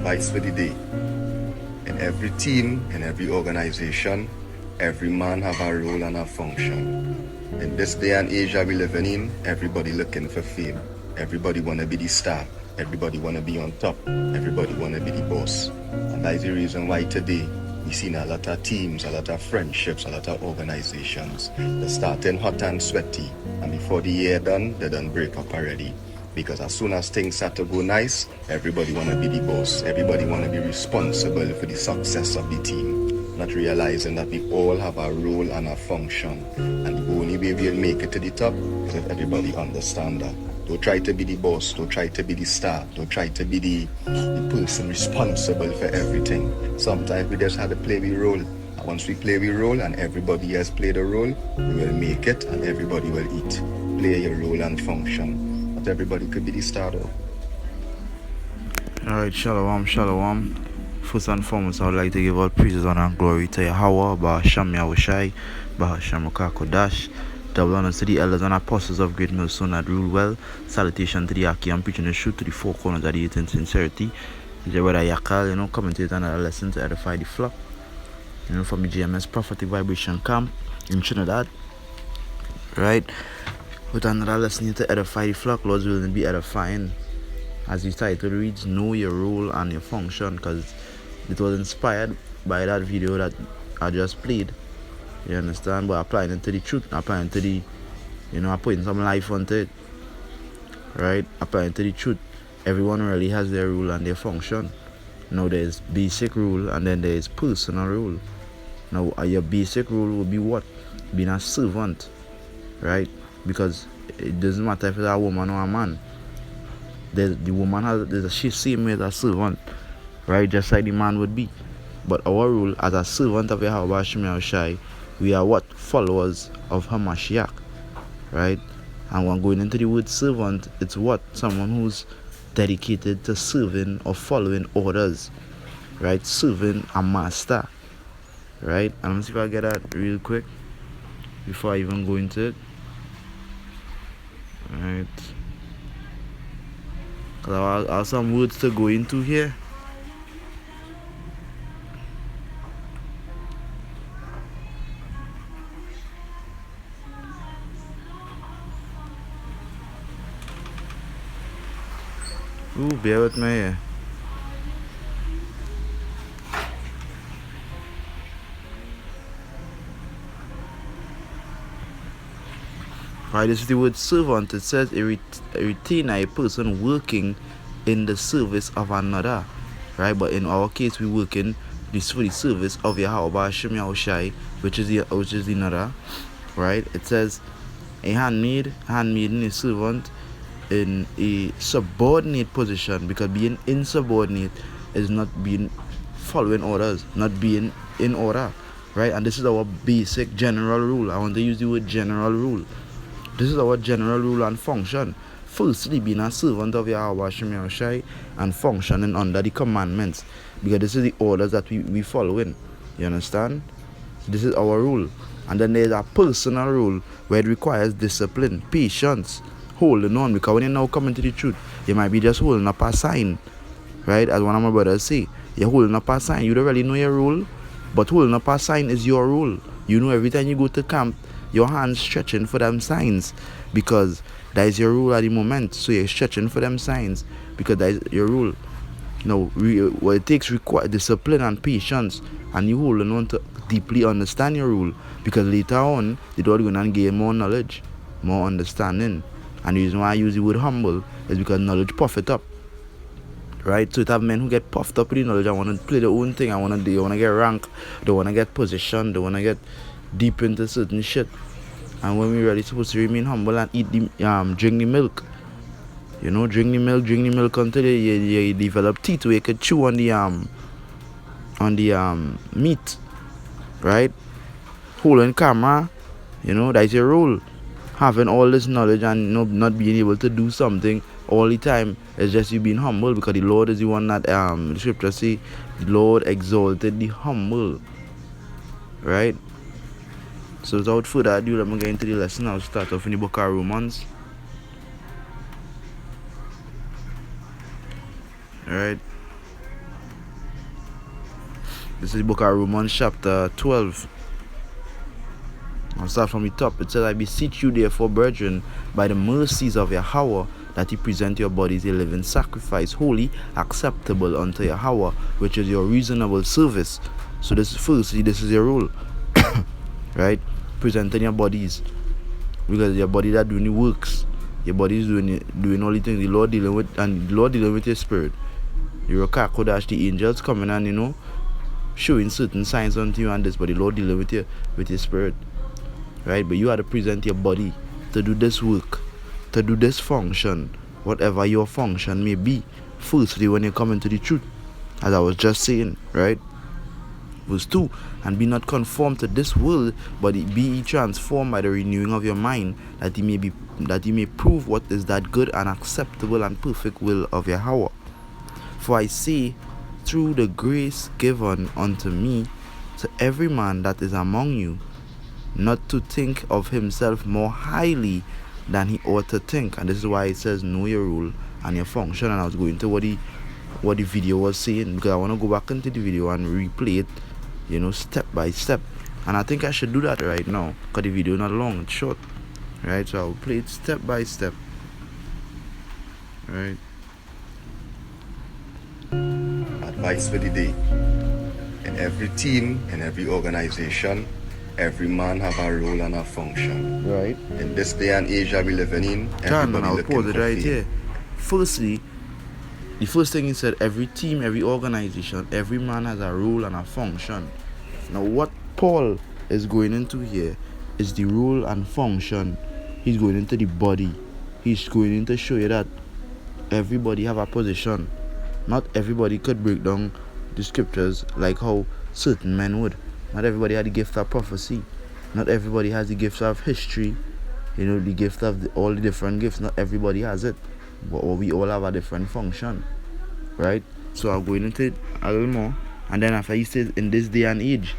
advice for the day. In every team, in every organization, every man have a role and a function. In this day and age that we living in, everybody looking for fame. Everybody wanna be the star. Everybody wanna be on top. Everybody wanna be the boss. And that is the reason why today we seen a lot of teams, a lot of friendships, a lot of organizations. They're starting hot and sweaty, and before the year done, they done break up already. Because as soon as things start to go nice, everybody wanna be the boss. Everybody wanna be responsible for the success of the team. Not realizing that we all have a role and a function. And the only way we'll make it to the top is if everybody understand that. Don't try to be the boss, don't try to be the star, don't try to be the person responsible for everything. Sometimes we just have to play the role. And once we play the role and everybody has played a role, we will make it and everybody will eat. Play your role and function. Not everybody could be the star though. Alright, shalom. First and foremost, I would like to give all praises, honor, and glory to Yahweh, Bahasham Yahushai, Bahasham Kodash. Double honors to the elders and apostles of Great Millstone that rule well. Salutation to the Aki, I'm preaching the truth to the four corners of the earth in sincerity. Is your brother Yakal, commentate another lesson to edify the flock. From the GMS Prophetic Vibration Camp in Trinidad. Right? With another lesson to edify the flock, Lord's will be edifying. As the title reads, know your role and your function, because it was inspired by that video that I just played. You understand? But applying it to the truth, applying to the, putting some life onto it. Right? Applying to the truth. Everyone really has their role and their function. Now there's basic rule and then there's personal rule. Now your basic rule will be what? Being a servant. Right? Because it doesn't matter if it's a woman or a man. The woman has she's same way as a servant, right? Just like the man would be. But our rule as a servant of Yahweh Hashem Shai, we are what? Followers of Hamashiach, right? And when going into the word servant, it's what? Someone who's dedicated to serving or following orders, right? Serving a master, right? And let's see if I get that real quick before I even go into it, right? Because I have some words to go into here. Ooh, bear with me here. Right, this is the word servant. It says a retainer, a person working in the service of another. Right, but in our case, we working for the service of Yahweh Hashem Yahushai, which is the another. Right, it says a handmaiden, a servant in a subordinate position, because being insubordinate is not being following orders, not being in order. Right, and this is our basic general rule. I want to use the word general rule. This is our general rule and function. Firstly, being a servant of Yahweh Hashem Yahushai and functioning under the commandments, because this is the orders that we follow in. You understand? This is our rule. And then there's a personal rule where it requires discipline, patience, holding on. Because when you now come into the truth, you might be just holding up a sign, right? As one of my brothers say, you're holding up a sign. You don't really know your rule, but holding up a sign is your rule. You know, every time you go to camp, your hands stretching for them signs, because that is your rule at the moment. So you're stretching for them signs because that is your rule. Now, what it takes require discipline and patience, and you holding on to deeply understand your rule, because later on the Lord going to gain more knowledge, more understanding. And the reason why I use the word humble is because knowledge puff it up. Right? So you have men who get puffed up with the knowledge. I want to play their own thing. They want to get rank. They want to get position. They want to get deep into certain shit. And when we're really supposed to remain humble and eat drink the milk. Drink the milk until you develop teeth where you can chew on the meat. Right? Holding camera, that's your role. Having all this knowledge and not being able to do something all the time is just you being humble, because the Lord is the one that the scripture say the Lord exalted the humble. Right? So without further ado, I'm going to get into the lesson. I'll start off in the book of Romans. Alright. This is the book of Romans chapter 12. I'll start from the top. It says, I beseech you therefore, brethren, by the mercies of Yahweh, that you present your bodies a living sacrifice, holy, acceptable unto Yahweh, which is your reasonable service. So this is firstly, this is your rule. Right? Presenting your bodies. Because your body that doing the works. Your body is doing all the things the Lord dealing with, and the Lord dealing with your spirit. You're a Kodash, the angels coming and showing certain signs unto you and this, but the Lord dealing with your spirit. Right? But you have to present your body to do this work, to do this function, whatever your function may be. Firstly, when you come into the truth, as I was just saying, right? Verse 2, and be not conformed to this world, but be ye transformed by the renewing of your mind, that ye may prove what is that good and acceptable and perfect will of Yahweh. For I say, through the grace given unto me, to every man that is among you, not to think of himself more highly than he ought to think. And this is why it says know your role and your function. And I was going to what the video was saying, because I want to go back into the video and replay it, step by step. And I think I should do that right now, because the video is not long, it's short. Right, so I'll play it step by step. Right. Advice for the day. In every team, in every organization, every man have a role and a function. Right. In this day and age that we living in, John, I'll looking pause it for right fame. here. Firstly, the first thing he said, every team, every organization, every man has a role and a function. Now what Paul is going into here is the role and function. He's going into the body. He's going in to show you that everybody have a position. Not everybody could break down the scriptures like how certain men would. Not everybody had the gift of prophecy. Not everybody has the gift of history. The gift of all the different gifts. Not everybody has it. But we all have a different function. Right? So I'll go into it a little more. And then after he says in this day and age.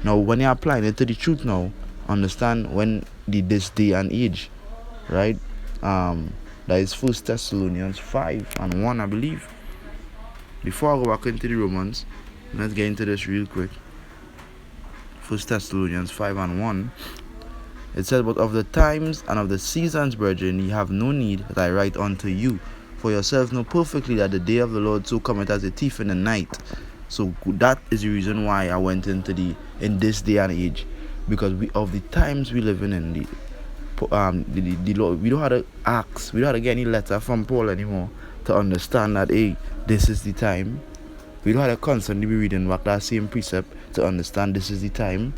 Now when you're applying it to the truth now, understand when this day and age. Right? That is 1 Thessalonians 5:1, I believe. Before I go back into the Romans, let's get into this real quick. 1 Thessalonians 5:1. It says, but of the times and of the seasons, brethren, ye have no need that I write unto you. For yourselves know perfectly that the day of the Lord so cometh as a thief in the night. So that is the reason why I went into in this day and age. Because of the times we live in the Lord, we don't have to ask, we don't have to get any letter from Paul anymore to understand that, hey, this is the time. We don't have to constantly be reading back that same precept to understand this is the time.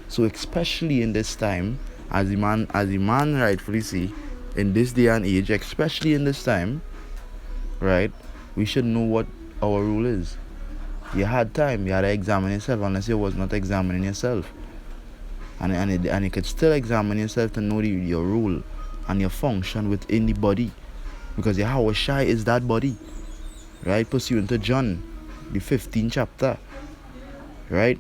So especially in this time, as the man rightfully say, in this day and age, especially in this time, right, we should know what our rule is. You had time, you had to examine yourself, unless you was not examining yourself. And you could still examine yourself to know your role and your function within the body. Because Yahweh Shai is that body. Right? Pursuant to John, the 15th chapter. Right?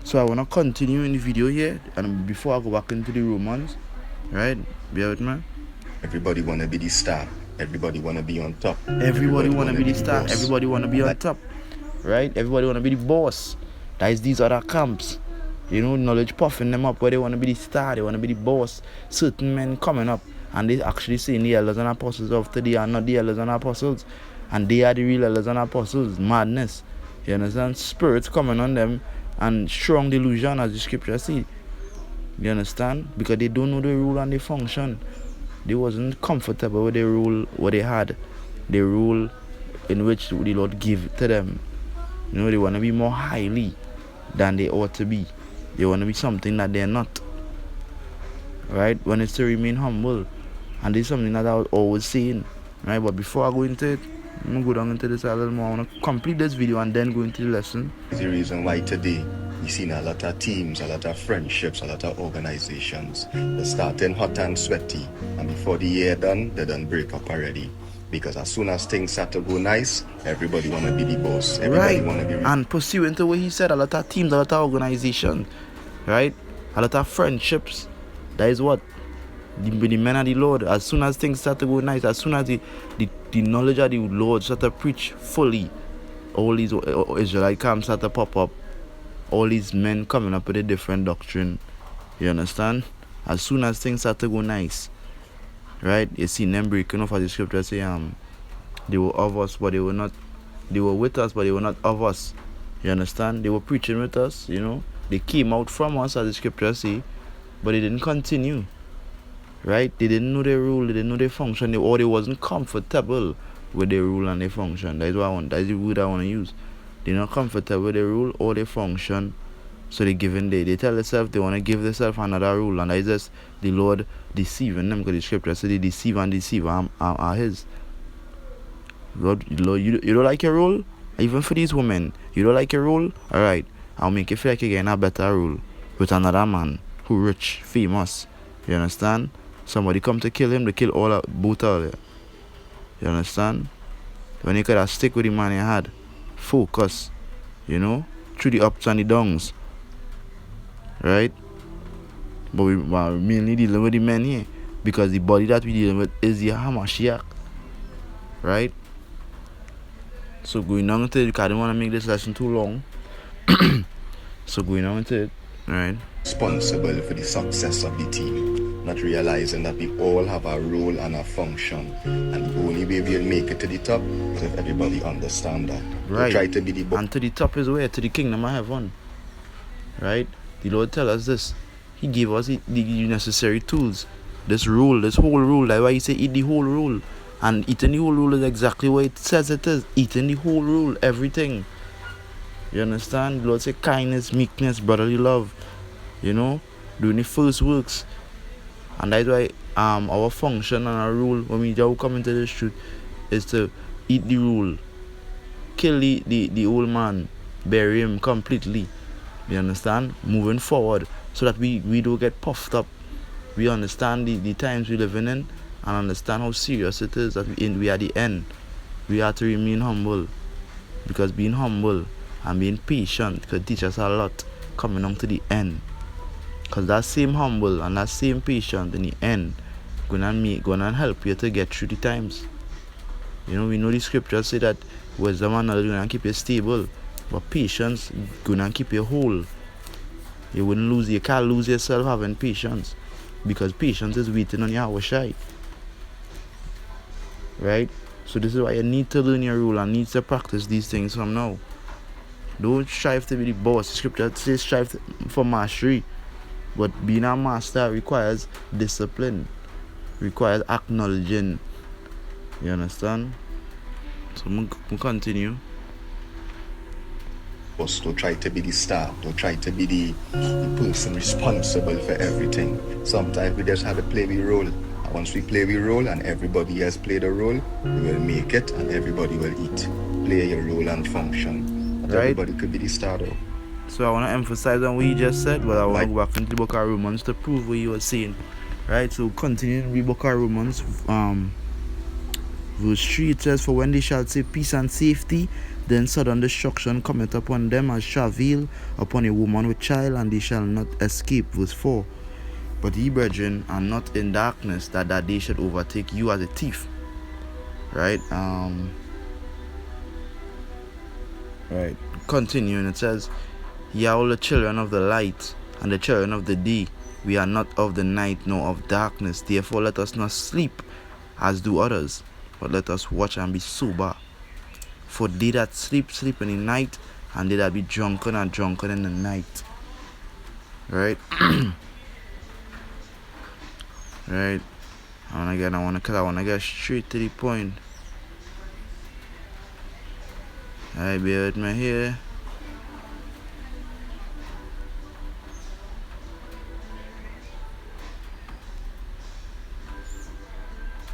So I want to continue in the video here. And before I go back into the Romans, right? Bear with me. Everybody want to be the star. Everybody want to be on top. Everybody want to be the star. boss. Everybody want to be on top. Right? Everybody want to be the boss. That is these other camps. Knowledge puffing them up where they want to be the star. They want to be the boss. Certain men coming up. And they actually saying the elders and apostles of today are not the elders and apostles. And they are the real elders and apostles. Madness. You understand? Spirits coming on them. And strong delusion, as the scripture see. You understand? Because they don't know the rule and the function. They wasn't comfortable with the rule what they had. The rule in which the Lord gave to them. They want to be more highly than they ought to be. They want to be something that they're not. Right? When it's to remain humble. And this is something that I was always saying. Right? But before I go into it, I'm going to go down into this a little more. I want to complete this video and then go into the lesson. It's the reason why today we seen a lot of teams, a lot of friendships, a lot of organizations. They're starting hot and sweaty. And before the year done, they done break up already. Because as soon as things start to go nice, everybody want to be the boss. Everybody Right. want to be... And pursuant to what he said, a lot of teams, a lot of organizations. Right? A lot of friendships. That is what? The men of the Lord, as soon as things start to go nice, as soon as the knowledge of the Lord start to preach fully, all these Israelite camps start to pop up. All these men coming up with a different doctrine. You understand? As soon as things start to go nice, right? You see them breaking off, as the scripture say, they were of us, but they were not. They were with us, but they were not of us. You understand? They were preaching with us, you know. They came out from us, as the scripture say, but they didn't continue. Right? They didn't know their rule, they didn't know their function, or they wasn't comfortable with their rule and their function. That's what I want. That's the word I want to use. They're not comfortable with their rule or their function. So they tell themselves they want to give themselves another rule, and that's just the Lord deceiving them, because the scripture says they deceive and deceive are his. Lord, you don't like your rule? Even for these women, you don't like your rule? Alright, I'll make you feel like you're getting a better rule with another man who rich, famous. You understand? Somebody come to kill him, they kill both of you. You understand? When you could have stick with the man you had, focus, you know, through the ups and the downs. Right? But we are mainly dealing with the men here, because the body that we dealing with is the Hamashiach. Right? So going on with it, because I don't want to make this lesson too long. So going on with it, right? Responsible for the success of the team, not realizing that we all have a role and a function, and the only way we'll make it to the top is if everybody understand that. Right. We try to be the and to the top is where? To the kingdom of heaven. Right? The Lord tell us this. He gave us the necessary tools. This rule, this whole rule. That's why he say eat the whole rule. And eating the whole rule is exactly what it says it is. Eating the whole rule, everything. You understand? The Lord say kindness, meekness, brotherly love. You know, doing the first works. And that's why our function and our rule when we just come into this truth is to eat the rule. Kill the old man. Bury him completely. You understand? Moving forward, so that we don't get puffed up. We understand the times we living in, and understand how serious it is that we are the end. We have to remain humble, because being humble and being patient could teach us a lot coming on to the end. Because that same humble and that same patient in the end gonna help you to get through the times. You know, we know the scriptures say that wisdom and knowledge gonna keep you stable, but patience gonna keep you whole. You can't lose yourself having patience, because patience is waiting on your side. Right? So this is why you need to learn your rule and need to practice these things from now. Don't strive to be the boss. The scripture says strive for mastery. But being a master requires discipline, requires acknowledging. You understand? So we'll continue. Don't try to be the star. Don't try to be the person responsible for everything. Sometimes we just have to play the role. And once we play the role and everybody has played a role, we will make it and everybody will eat. Play your role and function. Not Right. everybody could be the star though. So I want to emphasize on what you just said, but I want to go back into the book of Romans to prove what you were saying. Right? So continuing the book of Romans, verse 3, it says, "For when they shall say peace and safety, then sudden destruction cometh upon them as travail upon a woman with child, and they shall not escape." Verse 4, "But ye, brethren, are not in darkness, that day should overtake you as a thief." Right? Right. Continuing, it says, "Ye are all the children of the light, and the children of the day. We are not of the night, nor of darkness. Therefore let us not sleep, as do others, but let us watch and be sober. For they that sleep, sleep in the night, and they that be drunken are drunken in the night." Right? Right? I want to get straight to the point. Alright, bear with me here.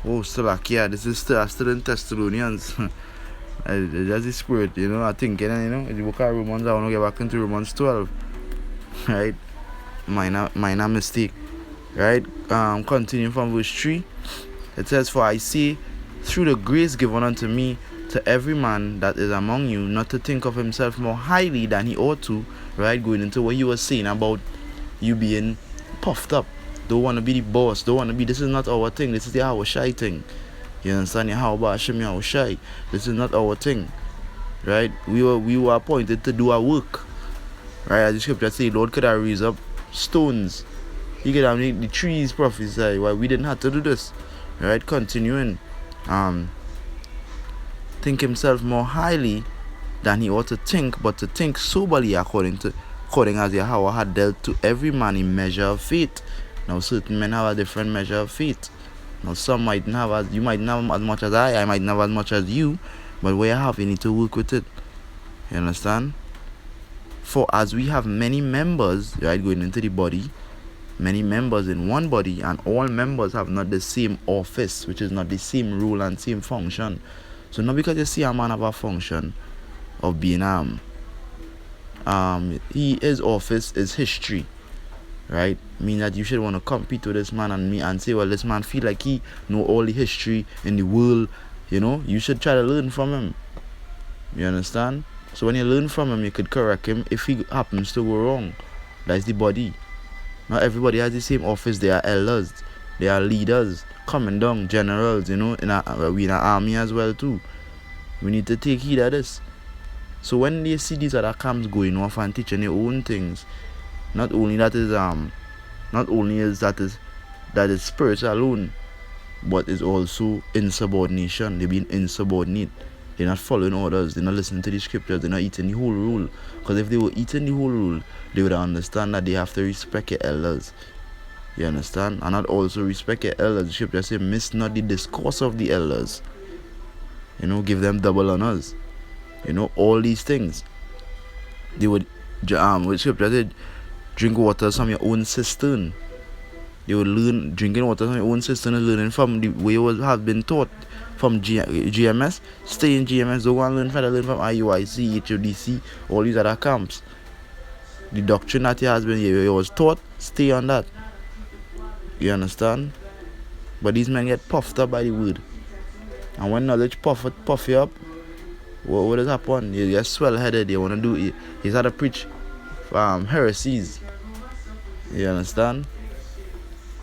Oh, still like, yeah, this is still in Thessalonians. That's the spirit, you know. I think, you know, in the book of Romans, I want to get back into Romans 12. Right? Minor mistake. Right? Continuing from verse 3. It says, "For I say, through the grace given unto me, to every man that is among you, not to think of himself more highly than he ought to." Right? Going into what you were saying about you being puffed up. Don't want to be the boss. Don't want to be, this is not our thing. This is the our shy thing. You understand? How about Hashem, our shy? This is not our thing. right? We were appointed to do our work, right? As the scripture says, Lord could have raised up stones. He could have made the trees prophesy. Why we didn't have to do this, right? Continuing, think himself more highly than he ought to think, but to think soberly according as Yahweh had dealt to every man in measure of faith. Now certain men have a different measure of faith. Now some might not have you might not have as much as I might not have as much as you, but what you have, you need to work with it. You understand? For as we have many members, right, going into the body, many members in one body, and all members have not the same office, which is not the same role and same function. So not because you see a man have a function of being his office is history, right? Mean that you should want to compete with this man and say, well, this man feel like he know all the history in the world, you should try to learn from him. You understand? So when you learn from him, you could correct him if he happens to go wrong. That's the body. Not everybody has the same office. They are elders, they are leaders, commandant, generals, we in an army as well too. We need to take heed of this. So when they see these other camps going off and teaching their own things, not only is that is spiritual alone, but it's also insubordination. They're being insubordinate. They're not following orders. They're not listening to the scriptures. They're not eating the whole rule. Because if they were eating the whole rule, they would understand that they have to respect your elders. You understand? And not also respect your elders. The scripture says, miss not the discourse of the elders. Give them double honors. All these things. They would, with scripture said, drink water from your own cistern. They would learn drinking water from your own cistern and learning from the way you have been taught from GMS. Stay in GMS. Don't go and learn from IUIC, HODC, all these other camps. The doctrine that you was taught, stay on that. You understand? But these men get puffed up by the word. And when knowledge puff you up, what does happen? You get swell-headed. You want to do it. You start to preach heresies. You understand?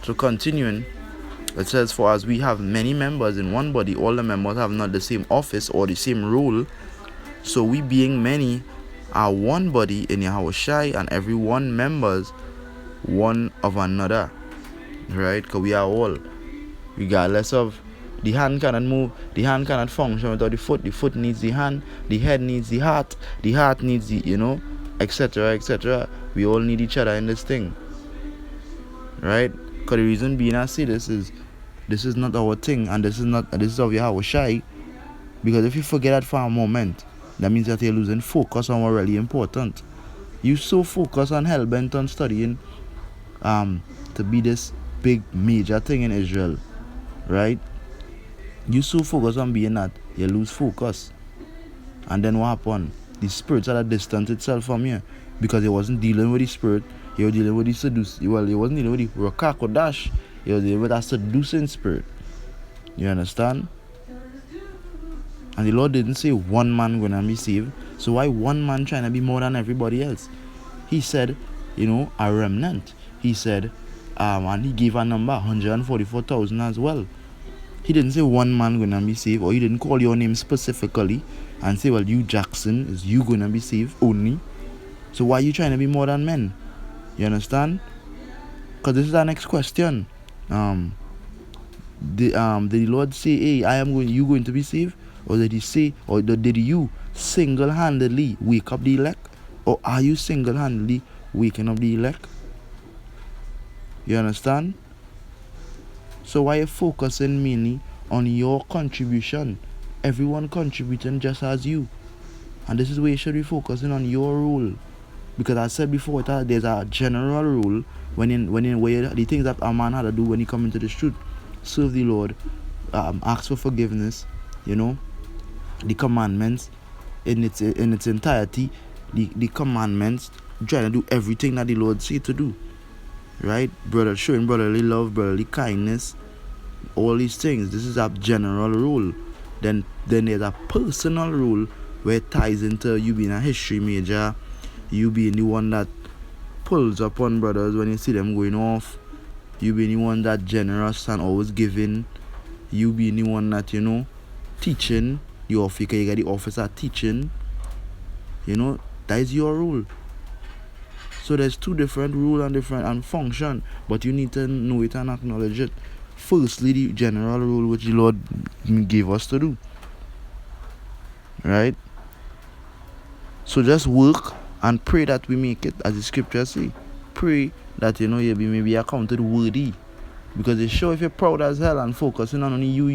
So continuing, it says, for as we have many members in one body, all the members have not the same office or the same role. So we being many are one body in Yahushai, and every one members one of another. Right? Because we are all, regardless of, the hand cannot move, the hand cannot function without the foot needs the hand, the head needs the heart needs the, etc., etc. We all need each other in this thing. Right? Because the reason being I say this is not our thing, and this is of Yahushai. Because if you forget that for a moment, that means that you're losing focus on what really important. You so focused on hell-bent on studying to be this big major thing in Israel, right? You so focused on being that, you lose focus. And then what happened? The spirit had to distance itself from you, because it wasn't dealing with the spirit. You were dealing with the seducing. Well, you wasn't dealing with the Rakakodash. You were dealing with that seducing spirit. You understand? And the Lord didn't say one man gonna be saved. So why one man trying to be more than everybody else? He said, a remnant. He said, and he gave a number, 144,000 as well. He didn't say one man gonna be saved, or he didn't call your name specifically and say, well, you Jackson, is you gonna be saved only. So why are you trying to be more than men? You understand? Because this is our next question. Did the Lord say, hey, you going to be saved? Or did he say, or did you single-handedly wake up the elect? Or are you single-handedly waking up the elect? You understand? So why are you focusing mainly on your contribution? Everyone contributing just as you. And this is where you should be focusing on your role. Because I said before, there's a general rule where the things that a man had to do when he come into the truth. Serve the Lord, ask for forgiveness, the commandments in its entirety, the commandments, trying to do everything that the Lord said to do. Right? Showing brotherly love, brotherly kindness, all these things. This is a general rule. Then there's a personal rule where it ties into you being a history major, you being the one that pulls upon brothers when you see them going off, you being the one that generous and always giving, you being the one that, teaching, you get the officer teaching, that is your rule. So there's two different rule and function, but you need to know it and acknowledge it. Firstly, the general rule which the Lord gave us to do. Right? So just work and pray that we make it, as the scriptures say. Pray that you may be accounted worthy. Because it's sure if you're proud as hell and focusing on only you, how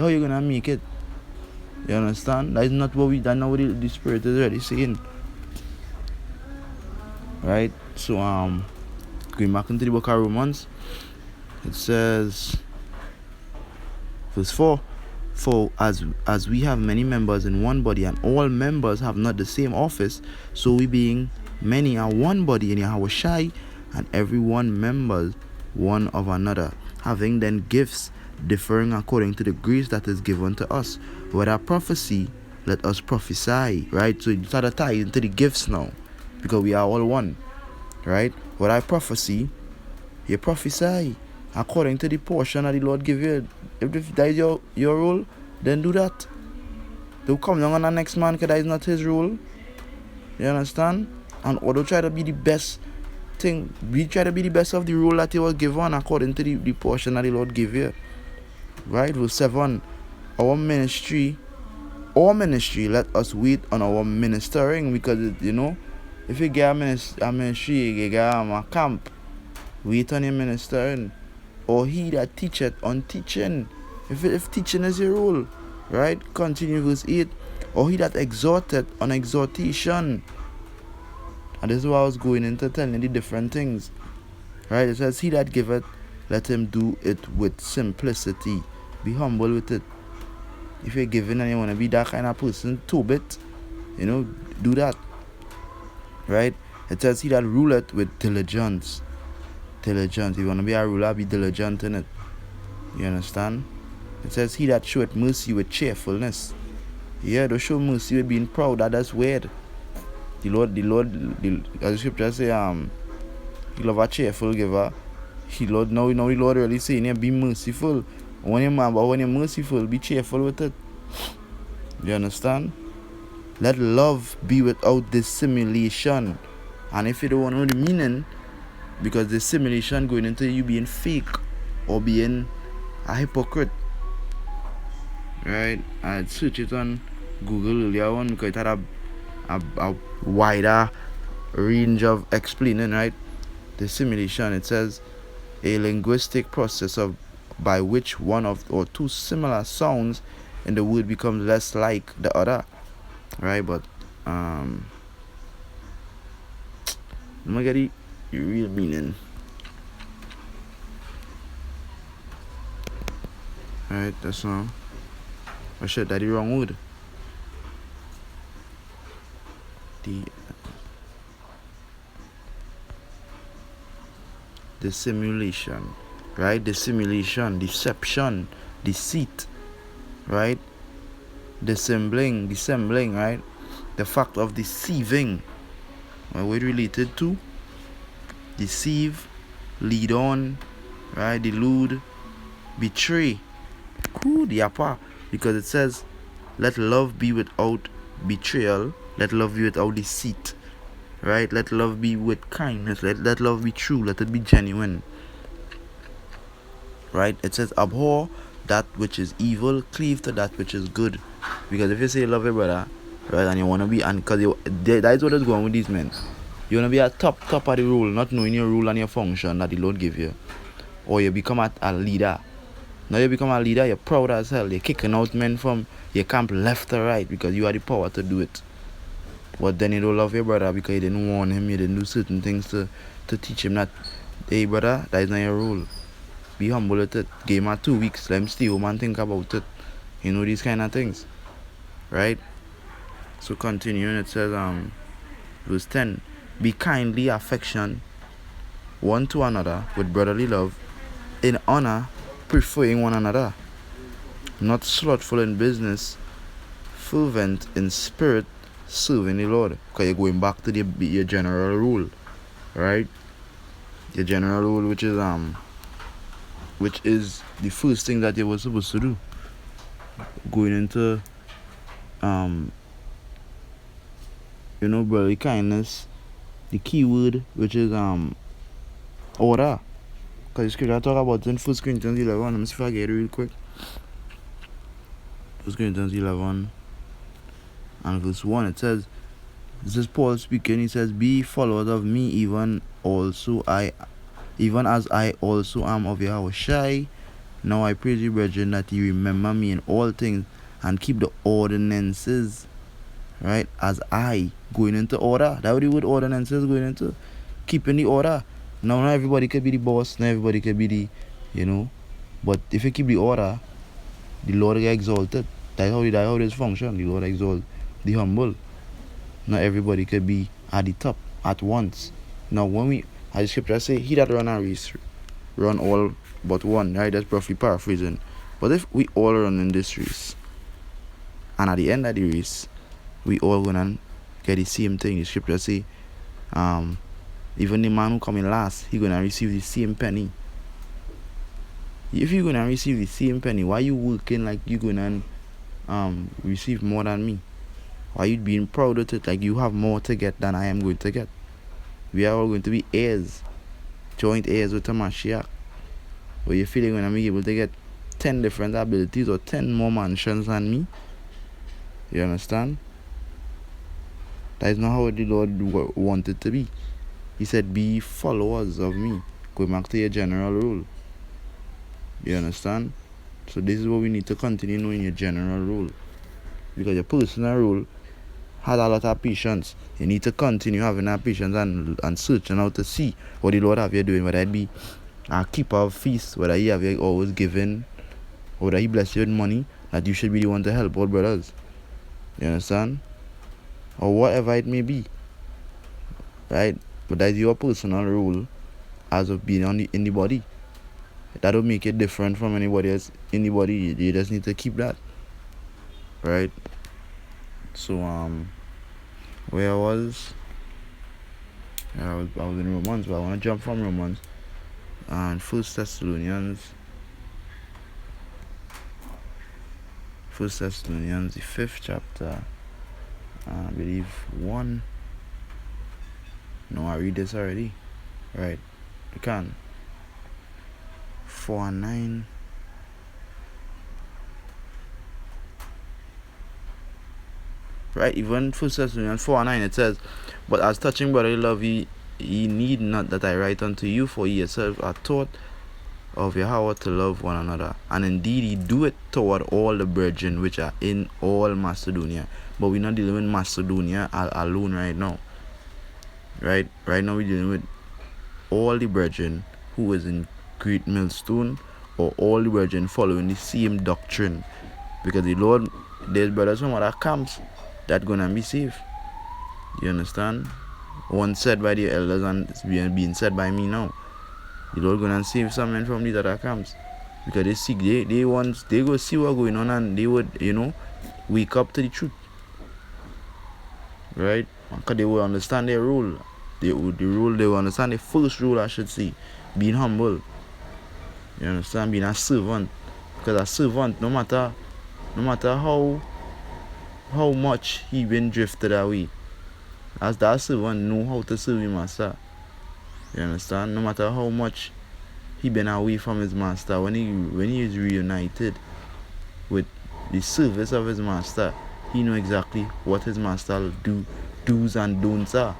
you gonna make it? You understand? That's not what the Spirit is already saying. Right? So going back into the book of Romans, it says, verse 4, for as we have many members in one body, and all members have not the same office, so we being many are one body in Yahushua, and every one members one of another, having then gifts differing according to the grace that is given to us. Whether prophecy, let us prophesy. Right? So you start to tie into the gifts now, because we are all one. Right? Whether prophecy, you prophesy according to the portion that the Lord give you. If that is your role, then do that. Don't come down on the next man, because that is not his role. You understand? And or don't try to be the best thing. We try to be the best of the role that you was given according to the portion that the Lord give you. Right? Verse 7. Our ministry, let us wait on our ministering, because if you get a ministry, you get a camp, wait on your ministering. Or he that teacheth on teaching, if teaching is your role, right? Continue verse 8. Or he that exhorteth on exhortation. And this is what I was going into, telling the different things, right? It says, he that giveth, let him do it with simplicity. Be humble with it. If you're giving and you want to be that kind of person, do that, right? It says, he that ruleth with diligence. If you want to be a ruler, be diligent in it. You understand? It says, he that showeth mercy with cheerfulness. Yeah, don't show mercy with being proud. That's weird. The Lord, as the scripture say, he love a cheerful giver. Now the Lord really saying, be merciful. When you're merciful, be cheerful with it. You understand? Let love be without dissimulation. And if you don't want to know the meaning, because dissimulation going into you being fake or being a hypocrite. Right? I searched it on Google earlier on, because it had a wider range of explaining, right? Dissimulation, it says, a linguistic process by which one of or two similar sounds in the word becomes less like the other, right? But I'm gonna get the real meaning. Right, that's all. I said that the wrong word. Dissimulation, right? Dissimulation, deception, deceit, right? Dissembling, right? The fact of deceiving. What we related to? Deceive, lead on, right? Delude, betray. Cool, the apa. Because it says, let love be without betrayal, let love be without deceit. Right? Let love be with kindness. Let love be true. Let it be genuine. Right? It says, abhor that which is evil, cleave to that which is good. Because if you say you love your brother, right, and you want to be, and because that is what is going on with these men. You want to be at top of the rule, not knowing your rule and your function that the Lord give you. Or you become a leader. Now you become a leader, you're proud as hell. You're kicking out men from your camp left or right because you have the power to do it. But then you don't love your brother because you didn't warn him, you didn't do certain things to teach him that, hey brother, that is not your role. Be humble with it. Give him 2 weeks, let him stay home and think about it. These kind of things. Right? So continuing, it says, verse 10, be kindly affection one to another with brotherly love, in honor, preferring one another, not slothful in business, fervent in spirit, serving the Lord. Because you're going back to your general rule, right? Your general rule, which is the first thing that you were supposed to do. Going into brotherly kindness, the key word, which is order. Because the scripture I talk about in 1 Corinthians 11. Let me see if I get it real quick. 1 Corinthians 11 and verse 1. It says, this is Paul speaking. He says, be followers of me, even as I also am of Yahushai. Now I praise you, brethren, that you remember me in all things and keep the ordinances, right, as I going into order. That's what the word ordinances going into. Keeping the order. Now, not everybody could be the boss, not everybody could be the, but if you keep the order, the Lord get exalted. That's how this function. The Lord exalts the humble. Not everybody could be at the top at once. Now, as the scripture say, he that run a race, run all but one, right? That's roughly paraphrasing. But if we all run in this race, and at the end of the race, we all gonna get the same thing. The scripture say, even the man who come in last, he gonna receive the same penny. If you're gonna receive the same penny, why you working like you gonna receive more than me? Why you being proud of it like you have more to get than I am going to get? We are all going to be heirs, joint heirs with the Mashiach. But you feeling when I'm able to get 10 different abilities or 10 more mansions than me? You understand? That is not how the Lord wanted to be. He said, be followers of me. Going back to your general rule. You understand? So this is what we need to continue knowing your general rule. Because your personal rule has a lot of patience. You need to continue having that patience and searching out to see what the Lord have you doing. Whether it be a keeper of feasts, whether he have you always given, or whether he bless you with money, that you should be the one to help out brothers. You understand? Or whatever it may be. Right? But that's your personal rule as of being in the body. That will make it different from anybody else. Anybody, you just need to keep that. Right? So where I was in Romans, but I want to jump from Romans and 1 Thessalonians, the 5th chapter, I believe 1. No, I read this already. Right? You can. 4 and 9. Right, even 1 Thessalonians 4 and 9 it says, but as touching brotherly love, ye need not that I write unto you, for ye yourselves are taught of Yahweh to love one another. And indeed ye do it toward all the brethren which are in all Macedonia. But we're not dealing with Macedonia alone right now. Right now we're dealing with all the brethren who is in Great Millstone, or all the brethren following the same doctrine. Because the Lord, there's brothers from other camps that gonna be saved. You understand? One said by the elders and it's being said by me now. The Lord gonna save some men from these other camps. Because they seek, they go see what's going on, and they would, wake up to the truth. Right? Because they will understand their role. They will understand the first rule, I should say. Being humble. You understand? Being a servant. Because a servant, no matter how much he been drifted away, as that servant know how to serve his master. You understand? No matter how much he been away from his master, when he is reunited with the service of his master, he know exactly what his master do's and don'ts are.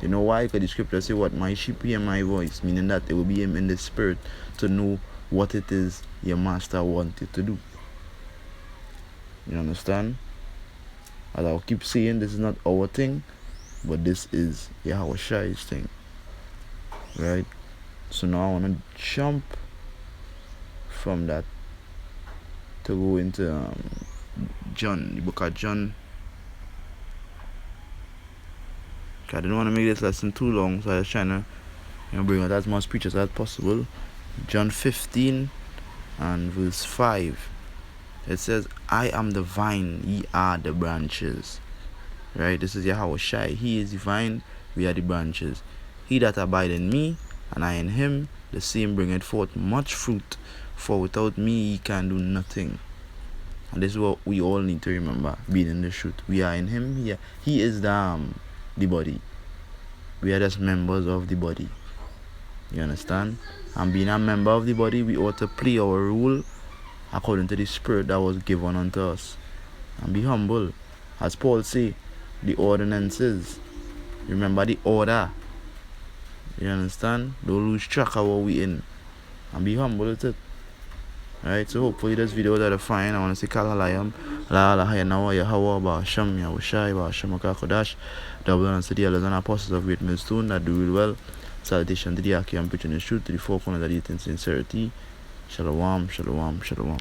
You know why? Because the scripture say, what, my sheep hear my voice, meaning that it will be him in the spirit to know what it is your master wanted to do. You understand? As I'll keep saying, this is not our thing, but this is Yahushai's thing. Right? So now I want to jump from that to go into John, the book of John. I didn't want to make this lesson too long, so I was trying to bring out as much preachers as possible. John 15 and verse 5. It says, I am the vine, ye are the branches. Right? This is Yahushai. He is the vine, we are the branches. He that abide in me, and I in him, the same bringeth forth much fruit. For without me ye can do nothing. And this is what we all need to remember, being in the truth. We are in him, he is the body. We are just members of the body. You understand? And being a member of the body, we ought to play our role according to the spirit that was given unto us. And be humble. As Paul say, the ordinances. Remember the order. You understand? Don't lose track of what we in. And be humble with it. Alright, so hopefully this video was edifying. I want to say Kalalayam, La La Hayanawa, Yahawa, Basham, Yahushai, Basham Kodash, double honors to the elders and apostles of Great Millstone that do it well. Salutation to the Aki and preaching the truth to the four corners that eat in sincerity. Shalom, shalom, shalom.